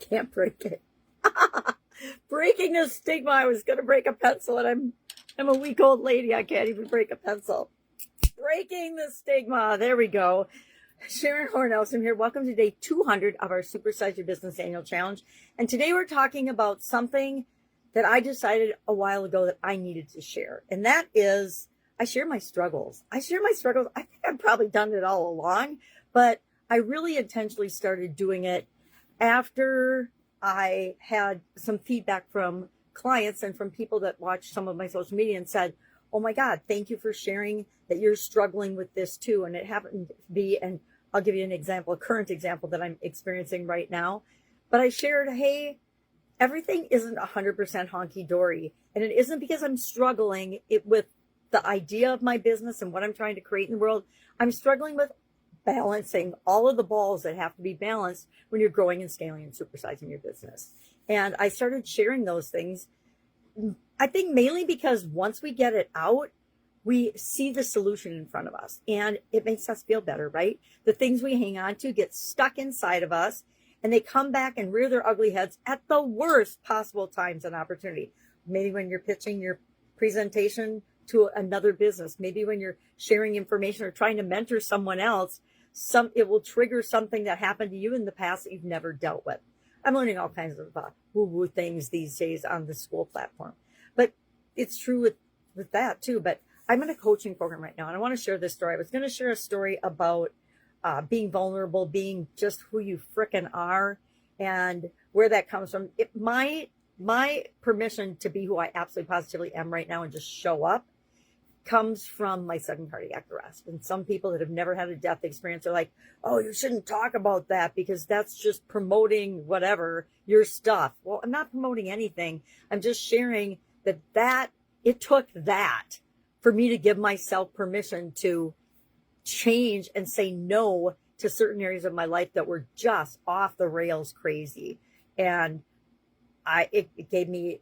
can't break it. Breaking the stigma. I was going to break a pencil, and I'm a weak old lady. I can't even break a pencil. Breaking the stigma. There we go. Sharon Horne-Ellstrom here. Welcome to day 200 of our Supersize Your Business Annual Challenge. And today we're talking about something that I decided a while ago that I needed to share. And that is, I share my struggles. I think I've probably done it all along, but I really intentionally started doing it after I had some feedback from clients and from people that watched some of my social media and said, oh my God, thank you for sharing that you're struggling with this too. And it happened to be, and I'll give you an example, a current example that I'm experiencing right now. But I shared, hey, everything isn't 100% honky-dory. And it isn't because I'm struggling with the idea of my business and what I'm trying to create in the world. I'm struggling with balancing all of the balls that have to be balanced when you're growing and scaling and supersizing your business. And I started sharing those things, I think mainly because once we get it out, we see the solution in front of us and it makes us feel better, right? The things we hang on to get stuck inside of us and they come back and rear their ugly heads at the worst possible times and opportunity. Maybe when you're pitching your presentation to another business, maybe when you're sharing information or trying to mentor someone else, it will trigger something that happened to you in the past that you've never dealt with. I'm learning all kinds of woo-woo things these days on the school platform, but it's true with that too. But I'm in a coaching program right now, and I want to share this story. I was going to share a story about being vulnerable, being just who you frickin' are, and where that comes from. My permission to be who I absolutely positively am right now and just show up comes from my sudden cardiac arrest. And some people that have never had a death experience are like, oh, you shouldn't talk about that because that's just promoting whatever, your stuff. Well, I'm not promoting anything. I'm just sharing that it took that for me to give myself permission to change and say no to certain areas of my life that were just off the rails crazy. And it gave me,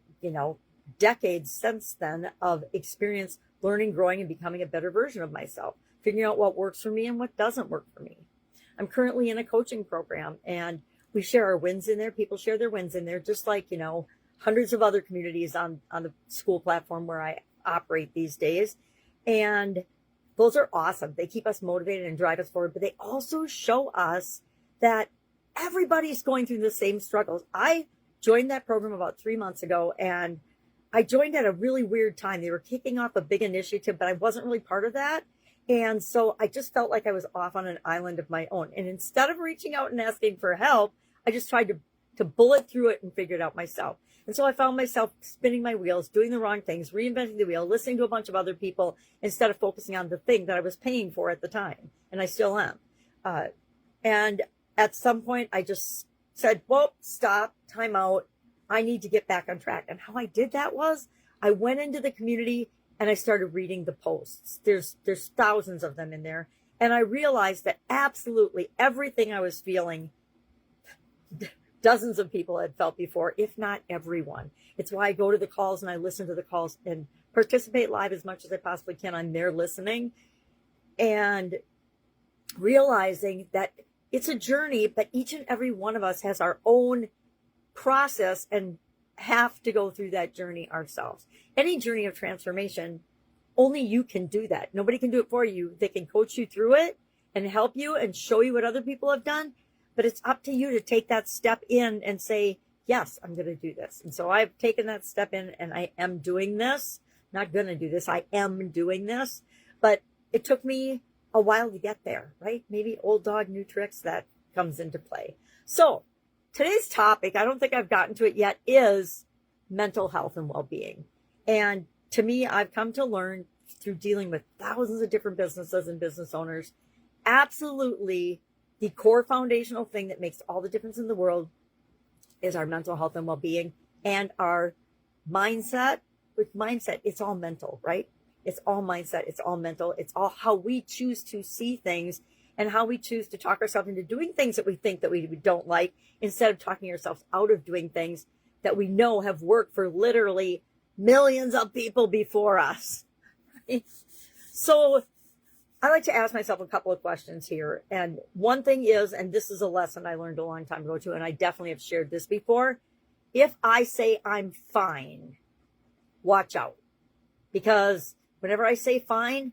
decades since then of experience learning, growing, and becoming a better version of myself, figuring out what works for me and what doesn't work for me. I'm currently in a coaching program and we share our wins in there. People share their wins in there, just like, hundreds of other communities on the school platform where I operate these days. And those are awesome. They keep us motivated and drive us forward, but they also show us that everybody's going through the same struggles. I joined that program about 3 months ago, and I joined at a really weird time. They were kicking off a big initiative, but I wasn't really part of that. And so I just felt like I was off on an island of my own. And instead of reaching out and asking for help, I just tried to bullet through it and figure it out myself. And so I found myself spinning my wheels, doing the wrong things, reinventing the wheel, listening to a bunch of other people instead of focusing on the thing that I was paying for at the time. And I still am. And at some point I just said, well, stop, time out. I need to get back on track. And how I did that was I went into the community and I started reading the posts. There's thousands of them in there. And I realized that absolutely everything I was feeling, dozens of people had felt before, if not everyone. It's why I go to the calls and I listen to the calls and participate live as much as I possibly can. I'm there listening and realizing that it's a journey, but each and every one of us has our own process and have to go through that journey ourselves. Any journey of transformation, only you can do that. Nobody can do it for you. They can coach you through it and help you and show you what other people have done, but it's up to you to take that step in and say, yes, I'm going to do this. And so I've taken that step in and I am doing this. Not going to do this. I am doing this, but it took me a while to get there, right? Maybe old dog, new tricks, that comes into play. So today's topic, I don't think I've gotten to it yet, is mental health and well-being. And to me, I've come to learn through dealing with thousands of different businesses and business owners, absolutely the core foundational thing that makes all the difference in the world is our mental health and well-being and our mindset. With mindset, it's all mental, right? It's all mindset. It's all mental. It's all how we choose to see things and how we choose to talk ourselves into doing things that we think that we don't like, instead of talking ourselves out of doing things that we know have worked for literally millions of people before us. So I like to ask myself a couple of questions here. And one thing is, and this is a lesson I learned a long time ago too, and I definitely have shared this before. If I say I'm fine, watch out. Because whenever I say fine,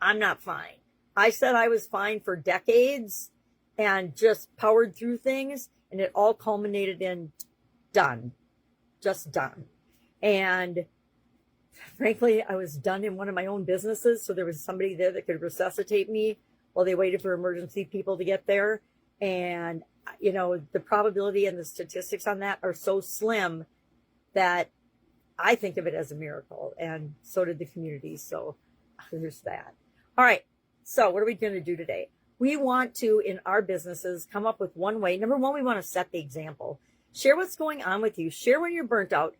I'm not fine. I said I was fine for decades and just powered through things, and it all culminated in done. Just done. And frankly, I was done in one of my own businesses, so there was somebody there that could resuscitate me while they waited for emergency people to get there. And, you know, the probability and the statistics on that are so slim that I think of it as a miracle, and so did the community. So there's that. All right. So what are we going to do today? We want to, in our businesses, come up with one way. Number one, we want to set the example. Share what's going on with you. Share when you're burnt out.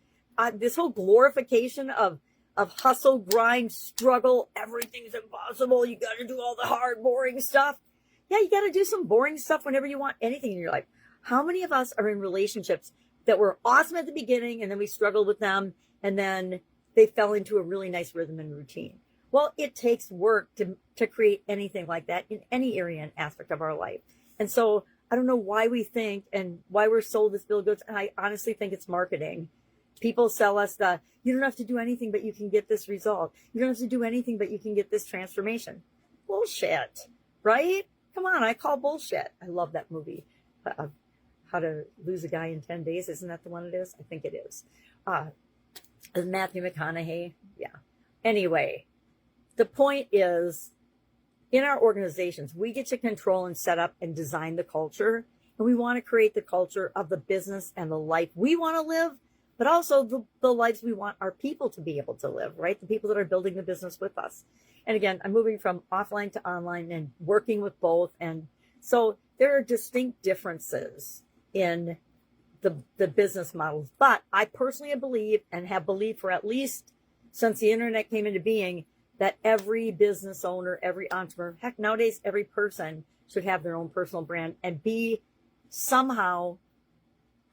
This whole glorification of hustle, grind, struggle, everything's impossible. You got to do all the hard, boring stuff. Yeah, you got to do some boring stuff whenever you want anything in your life. How many of us are in relationships that were awesome at the beginning, and then we struggled with them, and then they fell into a really nice rhythm and routine? Well, it takes work to create anything like that in any area and aspect of our life. And so I don't know why we think and why we're sold this bill of goods. And I honestly think it's marketing. People sell us you don't have to do anything, but you can get this result. You don't have to do anything, but you can get this transformation. Bullshit, right? Come on, I call bullshit. I love that movie. How to Lose a Guy in 10 Days. Isn't that the one it is? I think it is. Matthew McConaughey. Yeah. Anyway, the point is, in our organizations, we get to control and set up and design the culture. And we want to create the culture of the business and the life we want to live, but also the lives we want our people to be able to live, right? The people that are building the business with us. And again, I'm moving from offline to online and working with both. And so there are distinct differences in the business models. But I personally believe, and have believed for at least since the internet came into being, that every business owner, every entrepreneur, heck, nowadays, every person should have their own personal brand and be somehow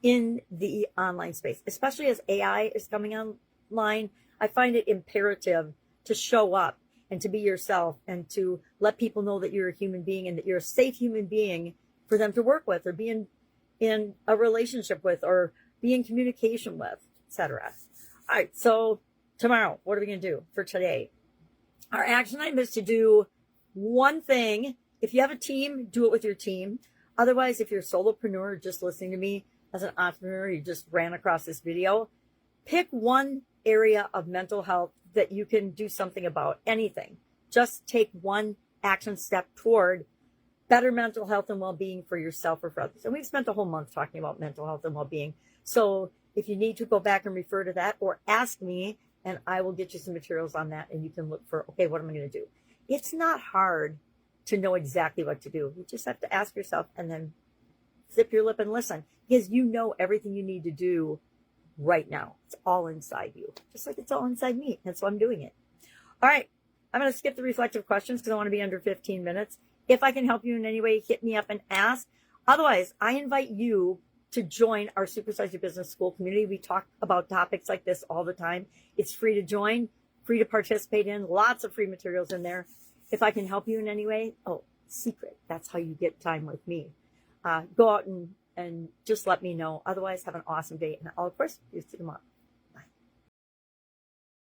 in the online space, especially as AI is coming online. I find it imperative to show up and to be yourself and to let people know that you're a human being and that you're a safe human being for them to work with or be in a relationship with or be in communication with, etc. All right, so tomorrow, what are we going to do for today? Our action item is to do one thing. If you have a team, do it with your team. Otherwise, if you're a solopreneur just listening to me as an entrepreneur, you just ran across this video, pick one area of mental health that you can do something about. Anything. Just take one action step toward better mental health and well-being for yourself or for others. And we've spent the whole month talking about mental health and well-being. So if you need to, go back and refer to that or ask me, and I will get you some materials on that, and you can look for, okay, what am I going to do? It's not hard to know exactly what to do. You just have to ask yourself and then zip your lip and listen, because you know everything you need to do right now. It's all inside you, just like it's all inside me. That's why I'm doing it. All right. I'm going to skip the reflective questions because I want to be under 15 minutes. If I can help you in any way, hit me up and ask. Otherwise, I invite you to join our Supersize Your Business School community. We talk about topics like this all the time. It's free to join, free to participate in, lots of free materials in there. If I can help you in any way, secret. That's how you get time with me. Go out and just let me know. Otherwise, have an awesome day. And I'll, of course, see you tomorrow.